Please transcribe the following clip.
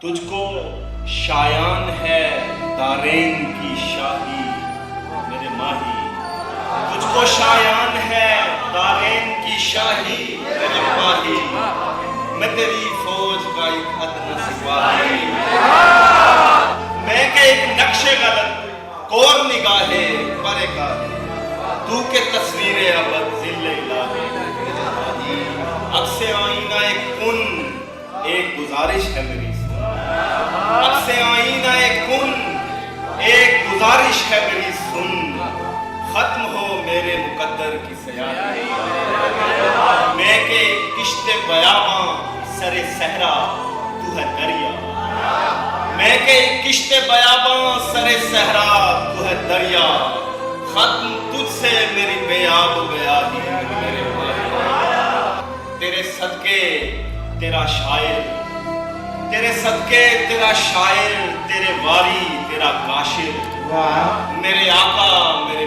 तुझको शायान है दारेन की शाही मेरे माही, तुझको शायान है दारेन की शाही मेरे माही, मैं तेरी फौज का एक अदना सिपाही, मैं के एक नक्शे गलत कोर निगाहे परे का तू के तस्वीरें अब जिले इलाही, अक्से आईना एक कुन एक गुजारिश है मेरी, अक्से आईना एक कुन एक गुजारिश है मेरी सुन, खत्म हो मेरे मुकद्दर की सयाही, मैं के किश्ते बयाबां सरे सहरा तू है दरिया, मैं के किश्ते बयाबां सरे सहरा तू है दरिया, खत्म तुझसे मेरी बेआब गया ही मेरे भाई, तेरे सदके तेरा शायर, तेरे सदके तेरा शायर, तेरे वारी तेरा काशिर, मेरे आका मेरे